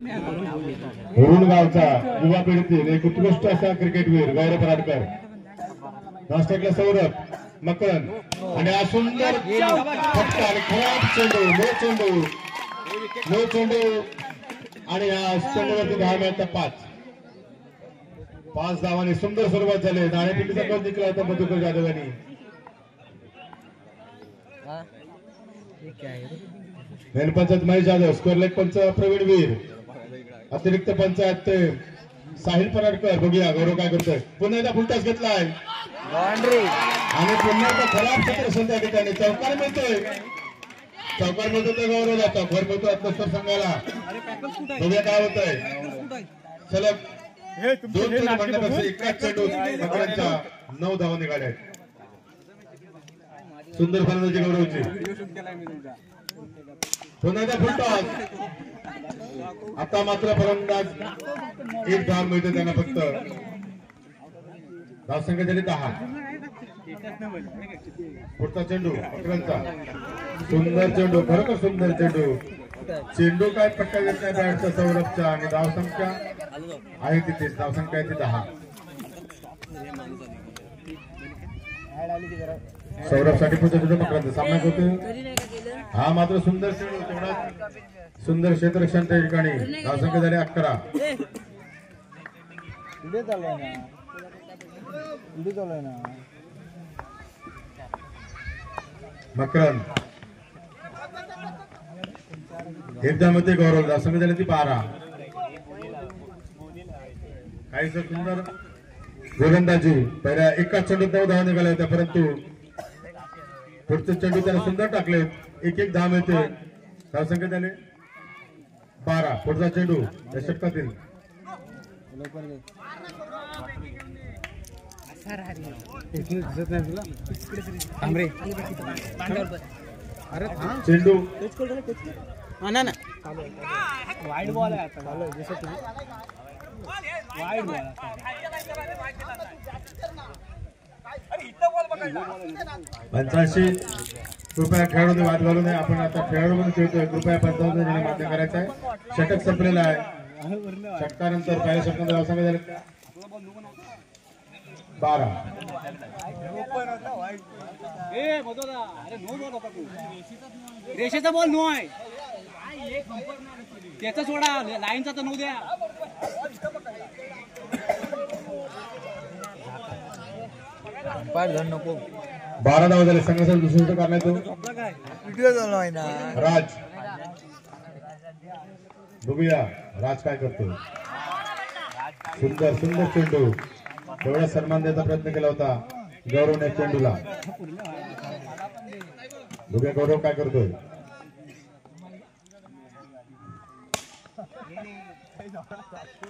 गावचा युवा पिढीतील एक उत्कृष्ट असा क्रिकेटवीर गौरव पराडकर, नाश्त्यातला सौरभ मकरन आणि हा सुंदर फटका आणि खराब चेंडू, नो चेंडू आणि या चेंडूवरती धाव मिळतात 5 धावांनी सुंदर सुरुवात झाली. नाणेफेकीचा टॉस जिंकला होता मधुकर जाधव यांनी. मेलपंचायत महेश जाधव, स्कोर लेग पंच प्रवीण वीर, अतिरिक्त पंचायत साहिल पराडकर. बघूया गौरव काय करतोय. पुन्हा एकदा फुलटॉस घेतलाय आणि पुन्हा एकदा खराब क्षेत्ररक्षण त्या ठिकाणी. चौकार मिळतोय तर गौरवला, चौकार मिळतो आत्मस्वर संघाला. बघूया काय होतंय. सलग 2 चेंडू म्हणण्यापेक्षा एकाच चेंडू मकरांच्या 9 धावा निघाल्या. सुंदर फलंदाजी गौरवची. पुन्हा एकदा फुलटॉस. आता मात्र फलंदाज 1 धाव मिळते त्यांना फक्त. धावसंख्या झाली 10. पुढचा चेंडू मकरांचा. सुंदर चेंडू, खरोखर सुंदर चेंडू. चेंडू काय पट्टा देत नाही बॅटचा सौरभच्या आणि धावसंख्या आहे तिथेच. धावसंख्या आहे ती 10. सौरभसाठी पुढचा चेंडू मकरांचा. सामना होतो हा मात्र सुंदर चेंडू, तेवढा सुंदर क्षेत्ररक्षण त्या ठिकाणी. धावसंख्या झाली 11. मकरन एकदामध्ये गौरव. धावसंख्या झाली ती 12. काहीच सुंदर गोलंदाजी. पहिल्या एकाच चेंडूत 9 धावा निघाल्या होत्या, परंतु पुढचे चेंडू त्याला सुंदर टाकले. 1 धाव मिळते. धावसंख्या झाली 12. पुढचा चेंडू या षटकातील चेंडू वाईड बॉल आहे आता. वाईड बॉल 85 कृपया खेळाडूने वाद घालू नये. आपण आता खेळाडू म्हणून खेळतोय. कृपया 55 जणांनी मान्य करायचं आहे. षटक संपलेला आहे. षटकानंतर पहिल्या षटकानंतर धावसंख्या झाली 12. रेषेचा बॉल नो आहे. त्याचा सोडा, लाईनचा तर नो द्या. 12 धावा झाले. संघासाठी दुसरं करण्यात राज. बघूया राज काय करतो. सुंदर सुंदर चेंडू. तेवढा सन्मान द्यायचा प्रयत्न केला होता गौरवने चेंडूला. बघूया गौरव काय करतोय.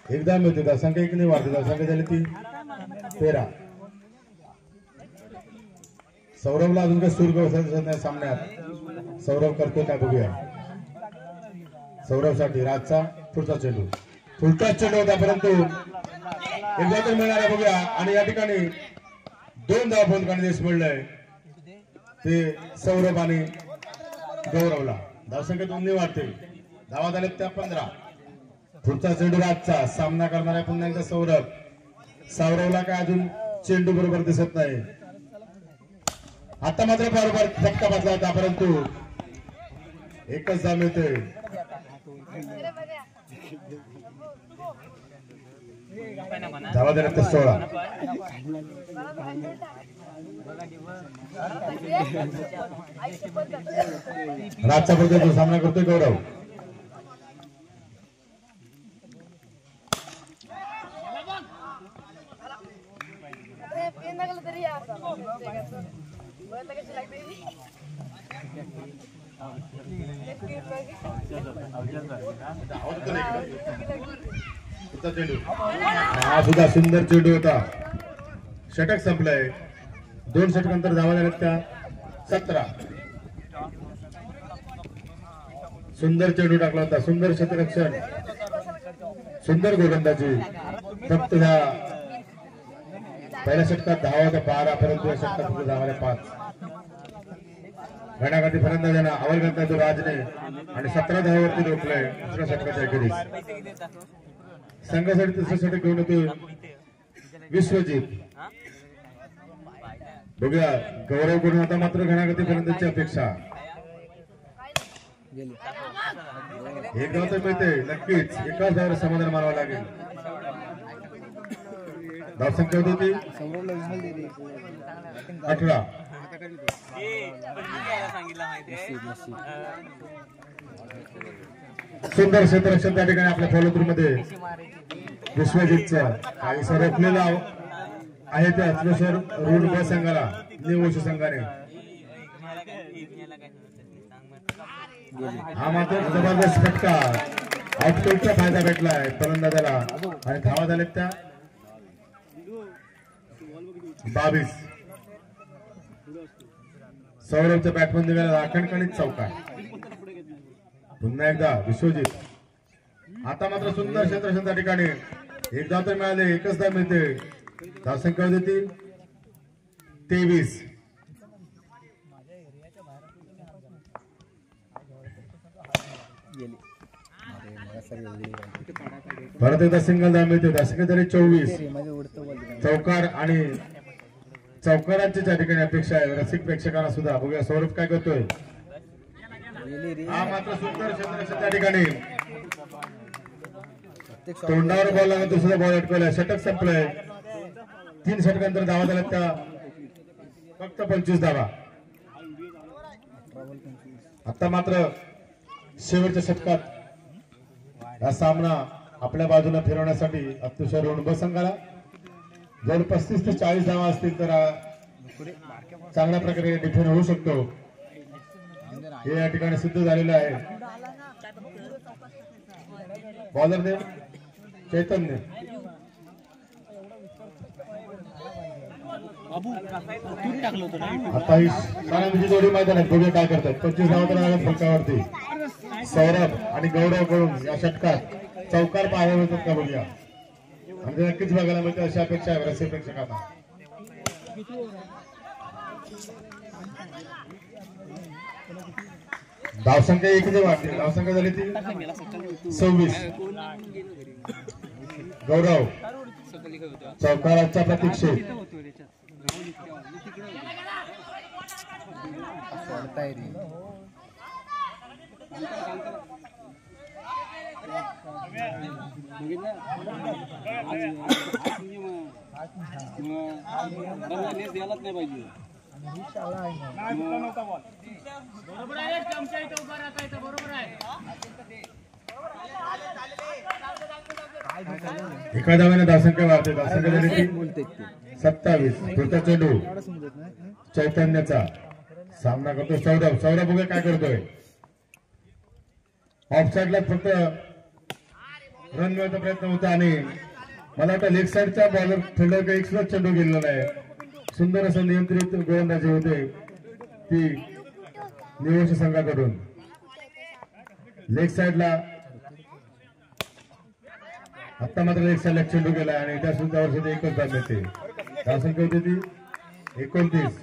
एकदा मिळते. धावसंख्या 1 नाही वाढते. धावसंख्या झाली ती 13. सौरभला अजून काही सूर दिसत नाही सामन्यात. सौरभ करतो काय बघूया. सौरभसाठी राजचा पुढचा चेंडू. फुलटॉस चेंडू होता, परंतु एकदा तर मिळणार आहे. बघूया. आणि या ठिकाणी 2 धावा फलकाने देश मिळलंय ते सौरभ आणि गौरवला. धावसंख्या 2 नाही वाढते. धावा झाल्या त्या 15. पुढचा चेंडू राजचा. सामना करणार आहे पुन्हा एकदा सौरभ. सौरभला काय अजून चेंडू बरोबर दिसत नाही. आता मात्र बरोबर फटका बसला होता, परंतु एकच धाव मिळते. धावा झाल्या त्या 16. राजचा बरोबर सामना करतोय गौरव. हा सुद्धा सुंदर चेंडू होता. षटक संपलंय. 2 षटकांतर धावा झाल्यात त्या 17. सुंदर चेंडू टाकला होता. सुंदर क्षेत्ररक्षण, सुंदर गोलंदाजी. फक्त ह्या पहिल्या षटकात धावा होत्या 12, परंतु या षटकात धावा 5. घणाघाती फलंदाजांना अवल घातला तो राजने आणि 17 धावावरती रोखलाय दुसऱ्या षटकाच्या अखेरीस. संघासाठी तिसरं षटक घेऊन येतोय विश्वजित. बघूया गौरव करून आता मात्र घणाघाती फलंदाजीची अपेक्षा. एक धाव तर मिळते नक्कीच, एकाच धावावर समाधान मानावं लागेल. धावसंख्या होती 18. सुंदर क्षेत्ररक्षण त्या ठिकाणी आपल्या फॉलोथ्रू मध्ये विश्वजितचं काही सरकलेला आहे त्या अत्रेश्वर रोड ब संघाला निवोशी संघाने. हा मात्र जबरदस्त फटका आउटफील्डचा फायदा भेटलाय फलंदाजाला आणि धावा झाल्यात त्या 22. सौरभच्या बॅटमन निघाला खणखणीत चौकार. पुन्हा एकदा विश्वजित. आता मात्र सुंदर क्षेत्ररक्षण त्या ठिकाणी एक धाव तर मिळाले, एकच धाव मिळते. धावसंख्या होती 23. परत एकदा सिंगल धाव मिळते. धावसंख्या झाली 24. चौकार आणि चौकारांची त्या ठिकाणी अपेक्षा आहे रसिक प्रेक्षकांना सुद्धा. बघूया सौरभ काय करतोय. हा मात्र सुंदर क्षेत्ररक्षण त्या ठिकाणी तोंडावर बॉल लागला, दुसरा बॉल अटकवलाय. षटक संपलंय. 3 षटकांतर धावा झाल्या त्या फक्त 25 धावा. आता मात्र शेवटच्या षटकात हा सामना आपल्या बाजूला फिरवण्यासाठी अत्रेश्वर रोड ब संघाला जर 35 ते 40 धावा असतील तर चांगल्या प्रकारे डिफेंड होऊ शकतो. हे या ठिकाणी सिद्ध झालेलं आहे. बॉलर ने चैतन्य आता ही सारांची जोडी मैदानात बघूया काय करतात. 25 धावा तर आल्यात फलकावरती. सौरभ आणि गौरव कडून या षटकात चौकार पाहायला मिळतात का बघूया. म्हणजे नक्कीच बघायला मिळते अशी अपेक्षा आहे रसिक प्रेक्षकांना. धावसंख्या एकच वाटते. धावसंख्या झाली ती 26. गौरव चौकाराच्या प्रतीक्षेत. द्यायलाच नाही पाहिजे. एका धाव्याने धावसंख्या वाढते. धावसंख्या झाली ती 27. पुढचा चेंडू चैतन्याचा सामना करतो सौरभ. सौरभ बघा काय करतोय. ऑफ साइडला फक्त रन मिळवण्याचा प्रयत्न होता आणि मला वाटतं लेग साइडच्या बॉलर फिल्डर एक सुद्धा चेंडू गेलेला नाही. सुंदर असं नियंत्रित गोलंदाजी होते ती निवोशी संघाकडून. लेग साइडला आता मात्र लेग साइडला चेंडू गेला आणि त्या सुद्धा वर्षी एकच धाव मिळते. धावसंख्या होती ती 29.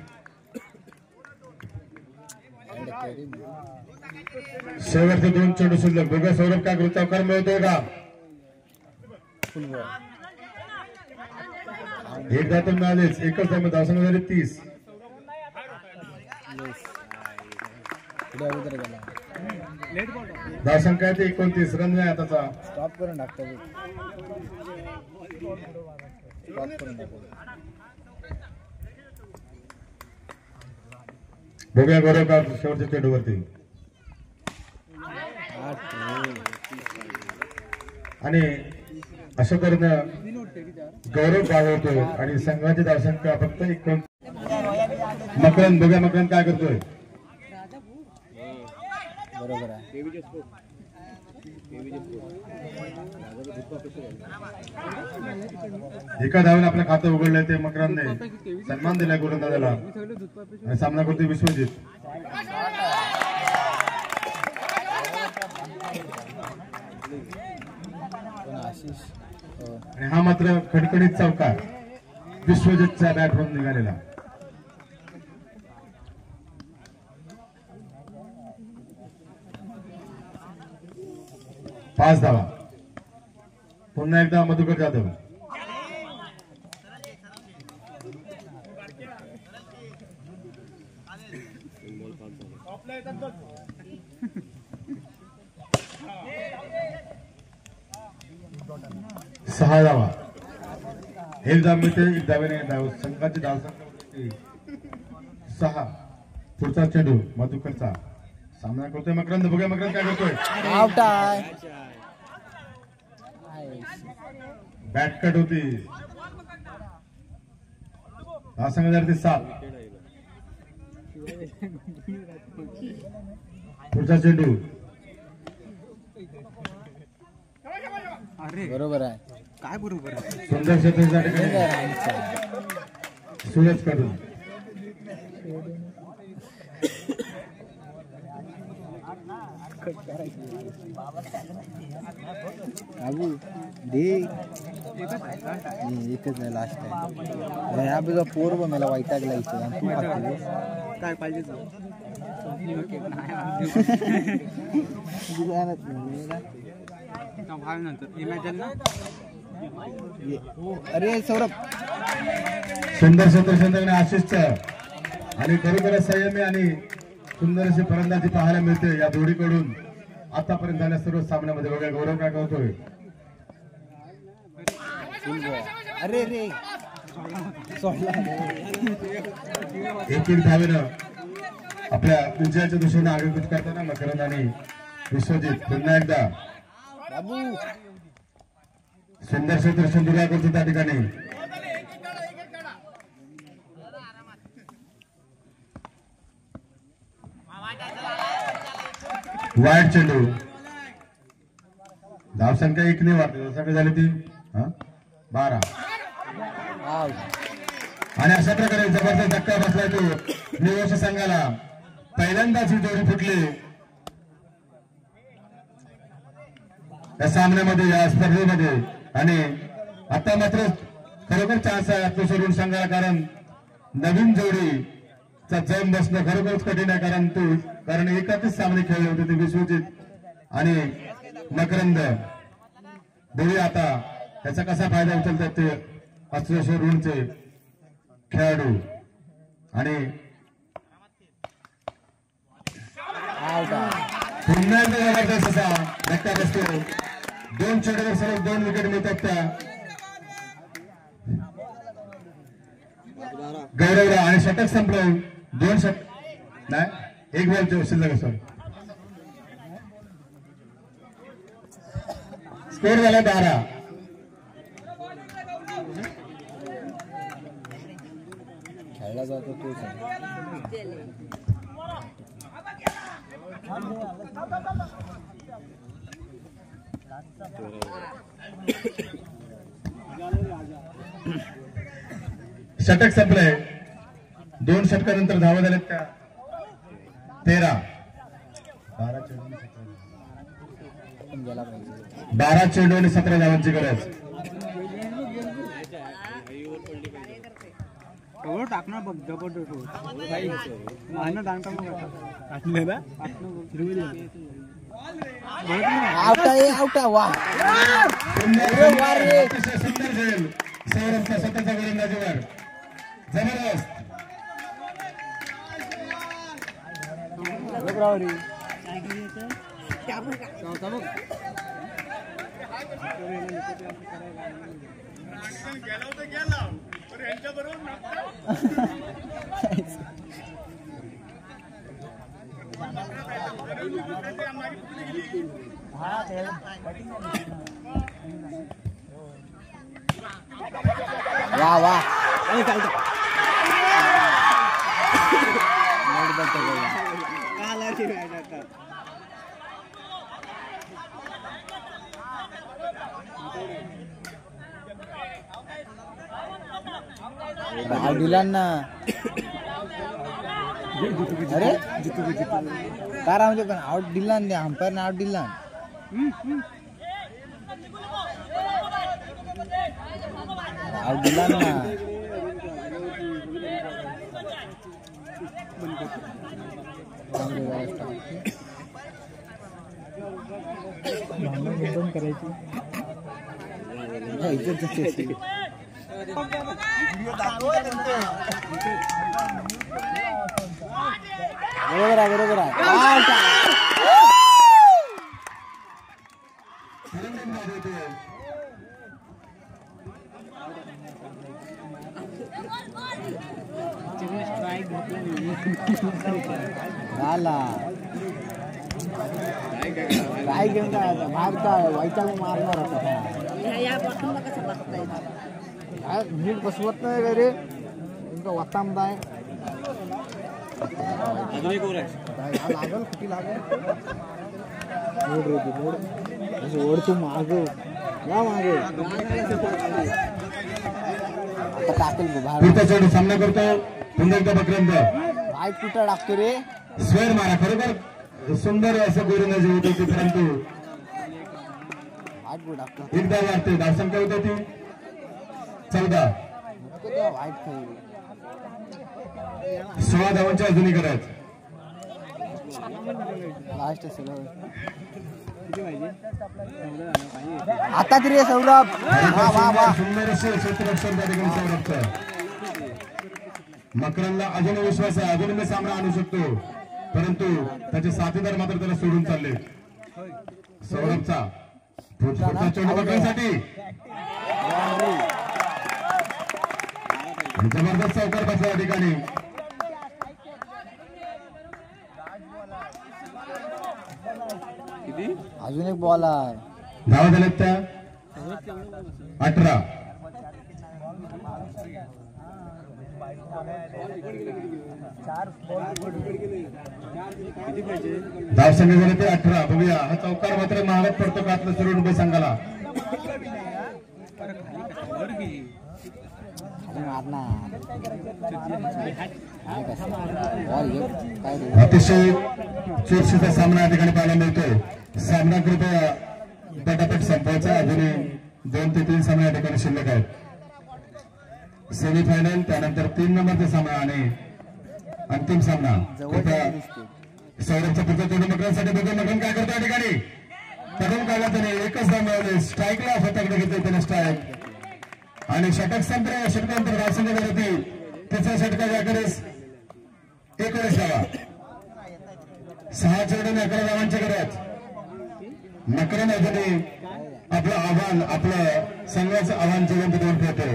शेवटचे 2 चेंडू शिल्लक. बघा सौरभ काय करू. चौकार मिळतोय का. एक धाव तर मिळालेच. एकच धाव. धावसंख्या झाली 30. धावसंख्या आहे 29. रन नाही आताचा. स्टॉप करून टाकतो. बघूया गौरव का शेवटच्या चेंडूवरती. आणि अशा तऱ्हेनं गौरव पावतोय आणि संघाची धावसंख्या फक्त 29. मकरंद. बघूया मकरंद काय करतोय. बरोबर आहे. एका धावेने आपलं खातं उघडलंय ते मकरंदने सन्मान दिलाय गोलंदाजाला आणि सामना करतोय विश्वजित. आणि हा मात्र खडखडीत चौकार विश्वजितच्या बॅटमधून निघालेला. 5 धावा. पुन्हा एकदा मधुकर जाधव. सहा धावा. एक धाव मिळते, एक धावेने धाव संघाची धावसंख्या 6. पुढचा चेंडू मधुकरचा सामना करतोय मकरंद. बघूया मकरंद काय करतोय. आउट आहे. बॅट कट होती. धावसंख्या झाली 7. पुढचा चेंडू बरोबर आहे. काय बरोबर आहे. सुंदर क्षेत्राच्या ठिकाणी सूरज कडून बाबू दे एकच आहे लास्ट आहे. ह्या बघा पोर बघ मला वैतागला इथे आणि तू खातोस. काय पाहिजे अरे सौरभ सुंदर क्षेत्र आशिषचा आणि खरोखरच संयमी आणि सुंदर अशी फलंदाजी पाहायला मिळते या जोडीकडून. आतापर्यंत झाल्या सर्व सामन्यामध्ये. बघा गौरव काय करतोय. अरे रे एक धावेनं आपल्या विजयाच्या दिशेने आगेकूच करताना मकरंद आणि विश्वजित पुन्हा एकदा बाबू सुंदर क्षेत्र सुंदर करतो त्या ठिकाणी. वाईट चेंडू. धावसंख्या 1 ने वाटते. धावसंख्या झाली ती 12. आणि अशा प्रकारे जबरदस्त धक्का बसलाय तो निवश संघाला. पहिल्यांदाच ही जोडी फुटली या सामन्यामध्ये, या स्पर्धेमध्ये. आणि आता मात्र खरोखर चान्स आहे आत्मस्वरूप संघाला. कारण नवीन जोडीचा जम बसणं खरोखरच कठीण आहे. कारण एकाच सामने खेळले होते ते विश्वजित आणि मकरंद. बघूया आता त्याचा कसा फायदा उचलतात ते अस्त्रशरूंचे खेळाडू. आणि पुन्हा एकदा जबरदस्त असा धक्का बसतो. 2 चेंडूवर सलग 2 विकेट मिळतात त्या गौरवला. आणि षटक संपलं. 2 षटक नाही, 1 बॉल शिल्लक असतो. स्कोर झाला 12. खेळला जातो तोच षटक संपलंय. 2 षटकानंतर धावा झाल्यात त्या 13. 12 चेंडू आणि 17 धावांची गरज. टाकणार बघ जबरदस्त. आउट आहे. आउट आहे. वा सुंदर झेल सौरभच्या स्वतःच्या गोलंदाजीवर. जबरदस्त. वा वा आउट दिला ना. अरे कारा म्हणजे पण आउट दिला ना. अंपायरने आउट दिला. आउट दिला ना. करायची बरोबर आहे बरोबर आहे झाला काय घेऊन काय बाहेर काय वाईटाला मारणार होता काय नीट बसवत नाही का रे तुमचा वातामदा आहे लागल कुठे लागल मोड रे मोड असं ओढ तू माग या मागे आता टाकेल बाहेर सामना करतो पुन्हा एकदा बकरंद वाईट कुठं टाकतो रे स्वेर मारा खरोखर सुंदर असं गोलंदाजी होत होती परंतु वाईट गुड टाकतो एकदा वाटते धावसंख्या होत होती 14 वाईट 16 धावांच्या अजूनही करत लास्ट असेल आता तरी सौरभ वा वा वा सुंदर असे क्षेत्ररक्षण त्या ठिकाणी सौरभचं मकरंदला अजून विश्वास आहे अजून मी सामना आणू शकतो परंतु त्याचे साथीदार मात्र त्याला सोडून चालले सौरभचा पुढचा चेंडू पकडण्यासाठी जबरदस्त चौकार बसला या ठिकाणी अजून एक बॉल आहे धावा झाल्यात त्या 18 धावसंख्या झाले ते 18 बघूया हा चौकार मात्र महागात पडतो का आपल्या सर्व रुपये संघाला अतिशय चुरशीचा सामना या ठिकाणी पाहायला मिळतोय सामना कृपया पटापट संपवायचा अजूनही 2 ते 3 सामने या ठिकाणी शिल्लक आहेत सेमीफायनल त्यानंतर 3 नंबरचा सामना आणि अंतिम सामना सौरभचा पुढचा चेंडू मकरांसाठी बघून मकरन काय करतो या ठिकाणी पकडून काढला त्याने एकच धाव मिळवले स्ट्राईकला फटकडे घेतले त्याने स्ट्राईक आणि षटक संपले षटकांतर धावसंख्या झाली होती त्याचा षटका याकडेच 19 धावा 6 चेंडू 11 धावांच्या करत मकरन अजूनही आपलं आव्हान आपलं संघाचं आव्हान जिवंत ठेवून ठेवतो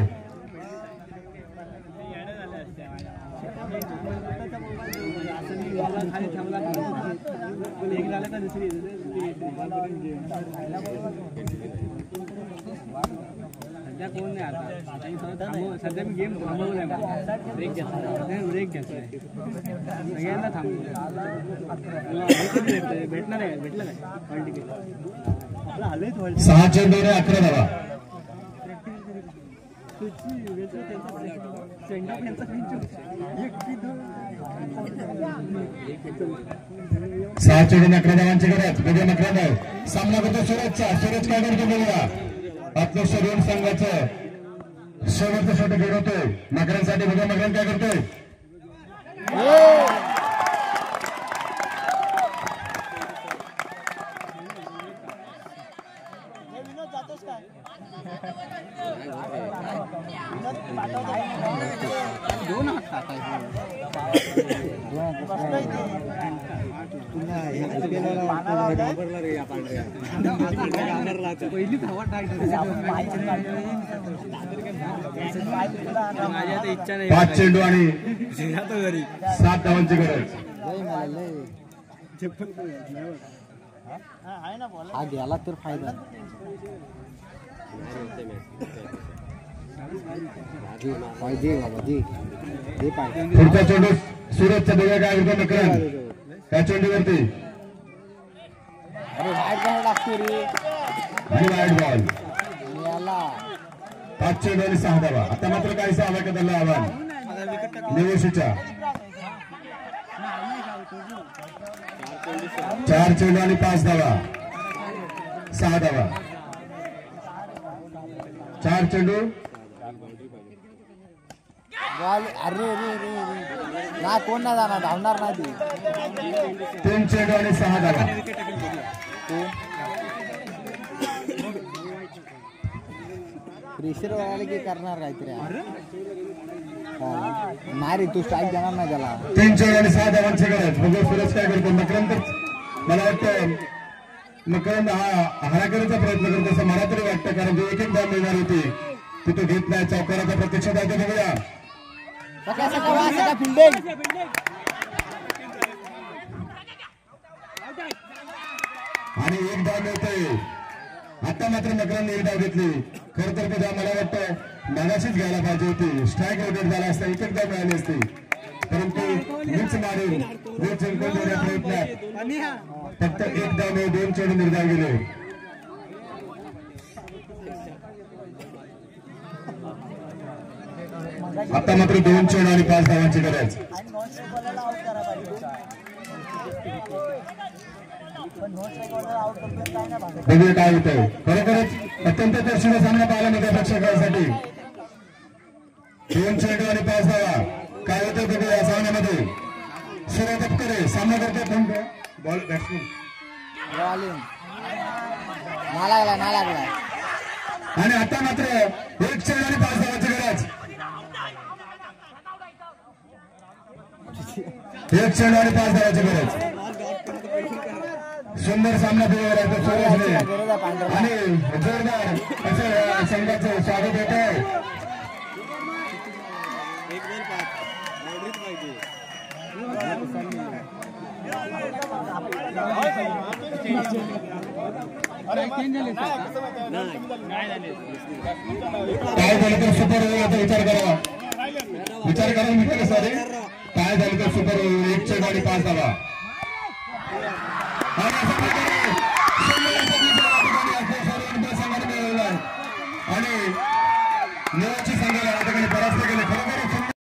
सध्या कोण नाही आता सध्या मी गेम थांबवलाय ब्रेक घेतलाय सगळ्यांना थांबवलं भेटणार आहे भेटलं काय हॉल तिकीट आपला हलत हॉल 6 चेंडू 11 धावा सहा चेंडू 11 धावांची गरज बघूया मकरंद सामना करतो सूरजचा सूरज काय करतो बघूया आपलं शरीर संघाचं शेवटचं षटक घेतोय मकरंदसाठी बघूया मकरंद काय करतोय दोन हात टाकायचे पहिली धावा माझ्या आता इच्छा नाही 5 चेंडू आणि 7 धावांची गरज हा गेला तर फायदा पाहिजे बाबा दे पाहिजे पुढचा चेंडू सूरजचा बघूया काय करतो मकरंद त्या चेंडूवरती अरे वाईट बॉल लागतो रे आणि वाईट बॉल याला 5 चेंडू आणि 6 धावा आता मात्र काहीसा आवाज त्याला आव्हान निवशीच्या 4 चेंडू आणि 5 धावा 6 धावा 4 चेंडू बॉल अरे रे रे ना कोण ना जाणार धावणार नाही ती 3 चेंडू आणि 6 धावा प्रेशर वाढायला की करणार काहीतरी नाही रे तू स्ट्राईक देणार नाही त्याला 3 चेंड आणि 6 धावांची गरज बघू सुरेश काय करतो मकरंद मला वाटतं मकरंद हा हराकरीचा प्रयत्न करतो असं मला तरी वाटतं कारण जो एक धाव मिळणार होती ती तो घेत नाही चौकाराचा प्रत्यक्षात आहे बघूया आणि एक धाव मिळतोय आता मात्र मकरांनी एक धाव घेतली खर तर ते मला वाटतं मगाशीच घ्यायला पाहिजे होती स्ट्राईक रोटेट झाला असता एक धाव मिळाली असती परंतु मीच मारून मीच जिंकून देण्या प्रयत्नात फक्त एक धाव 2 चेंडू निर्धार गेले आता मात्र 2 चेंडू आणि 5 धावांची गरज बघूया काय होतंय खरोखरच अत्यंत चर्चेचा सामना पाहायला मिळतो प्रेक्षकांसाठी 2 चेंडू आणि 5 धावा काय होतंय बघूया या सामन्यामध्ये सुरेश तपकरे सामना करतो कोण बॉल बॅट्समन ना लागला आणि आता मात्र 1 चेंडू आणि 5 धावांची गरज 1 चेंडू आणि 5 धावांची गरज सुंदर सामना सुरेशने आणि जोरदार असं संघाचं स्वागत होत आहे काय झालं तर सुपर ओव्हरचा विचार करा मित्र सॉरी काय झालं तर सुपर ओव्हर 1 चेंडू आणि 5 धावा आणि